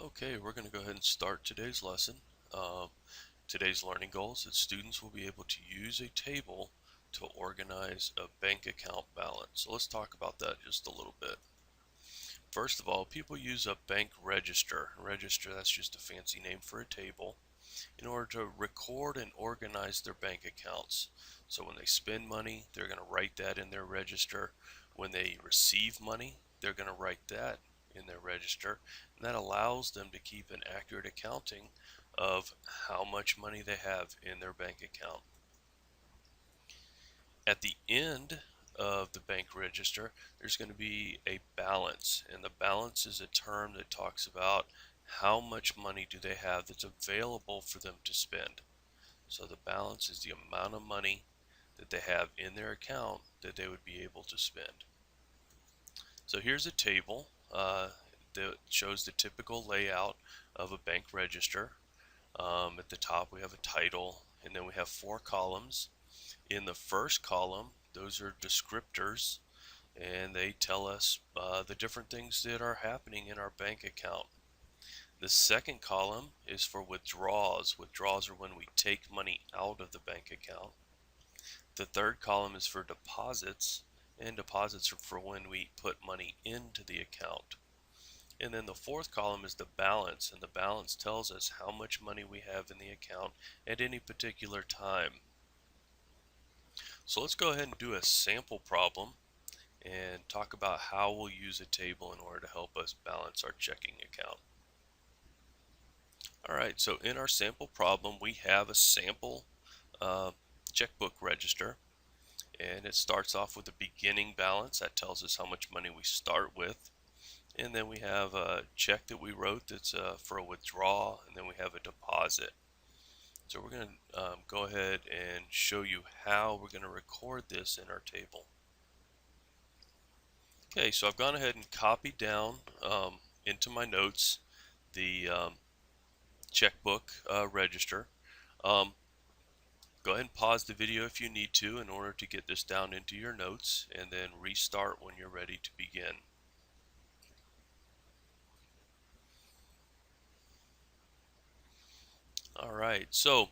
Okay, we're going to go ahead and start today's lesson. Um, Today's learning goal is that students will be able to use a table to organize a bank account balance. So let's talk about that just a little bit. First of all, people use a bank register. Register, that's just a fancy name for a table, in order to record and organize their bank accounts. So when they spend money, they're going to write that in their register. When they receive money, they're going to write that in their register, and that allows them to keep an accurate accounting of how much money they have in their bank account. At the end of the bank register, there's going to be a balance, and the balance is a term that talks about how much money do they have that's available for them to spend. So the balance is the amount of money that they have in their account that they would be able to spend. So here's a table that shows the typical layout of a bank register. At the top we have a title, and then we have 4 columns. In the first column, those are descriptors, and they tell us the different things that are happening in our bank account. The second column is for withdrawals. Withdrawals are when we take money out of the bank account. The third column is for deposits, and deposits are for when we put money into the account. And then the fourth column is the balance, and the balance tells us how much money we have in the account at any particular time. So let's go ahead and do a sample problem and talk about how we'll use a table in order to help us balance our checking account. Alright, so in our sample problem we have a sample checkbook register, and it starts off with a beginning balance that tells us how much money we start with, and then we have a check that we wrote that's for a withdrawal, and then we have a deposit. So we're going to go ahead and show you how we're going to record this in our table. Okay, so I've gone ahead and copied down into my notes the checkbook register. Go ahead and pause the video if you need to in order to get this down into your notes, and then restart when you're ready to begin. Alright, so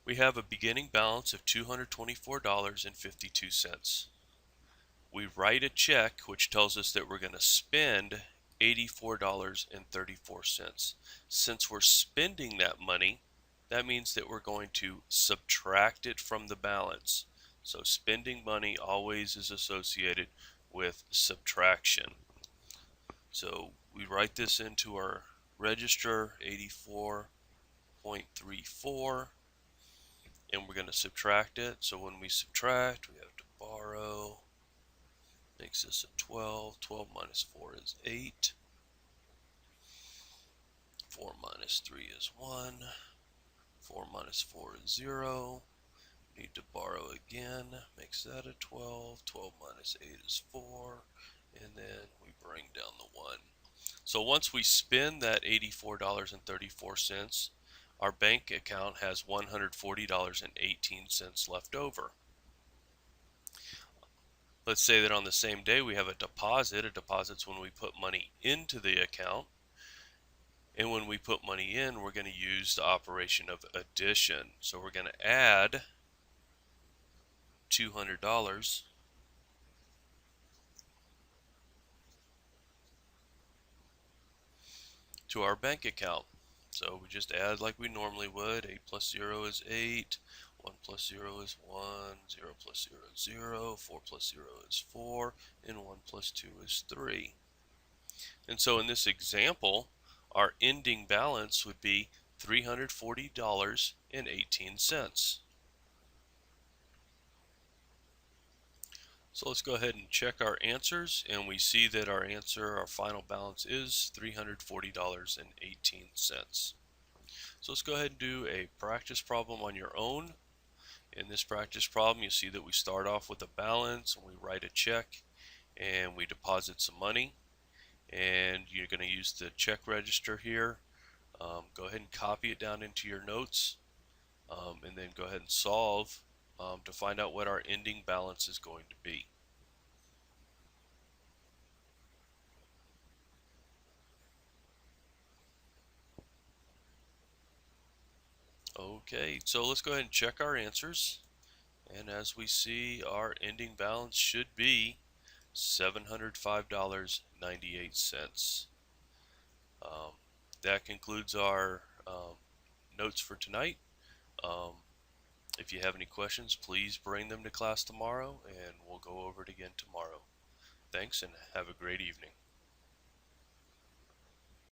we have a beginning balance of $224.52. We write a check which tells us that we're going to spend $84.34. Since we're spending that money, that means that we're going to subtract it from the balance. So spending money always is associated with subtraction. So we write this into our register, 84.34, and we're going to subtract it. So when we subtract, we have to borrow, makes this a 12. 12 minus 4 is 8. 4 minus 3 is 1. 4 minus 4 is 0. Need to borrow again, makes that a 12. 12 minus 8 is 4. And then we bring down the 1. So once we spend that $84.34, our bank account has $140.18 left over. Let's say that on the same day we have a deposit. A deposit's when we put money into the account. And when we put money in, we're going to use the operation of addition. So we're going to add $200 to our bank account. So we just add like we normally would. 8 plus 0 is 8. 1 plus 0 is 1. 0 plus 0 is 0. 4 plus 0 is 4. And 1 plus 2 is 3. And so in this example, our ending balance would be $340.18. So let's go ahead and check our answers, and we see that our answer, our final balance, is $340.18. So let's go ahead and do a practice problem on your own. In this practice problem, you see that we start off with a balance, and we write a check, and we deposit some money. And you're going to use the check register here. Go ahead and copy it down into your notes, and then go ahead and solve to find out what our ending balance is going to be. Okay, so let's go ahead and check our answers. And as we see, our ending balance should be $705.98. Um, that concludes our notes for tonight. Um, if you have any questions, please bring them to class tomorrow and we'll go over it again tomorrow. Thanks and have a great evening.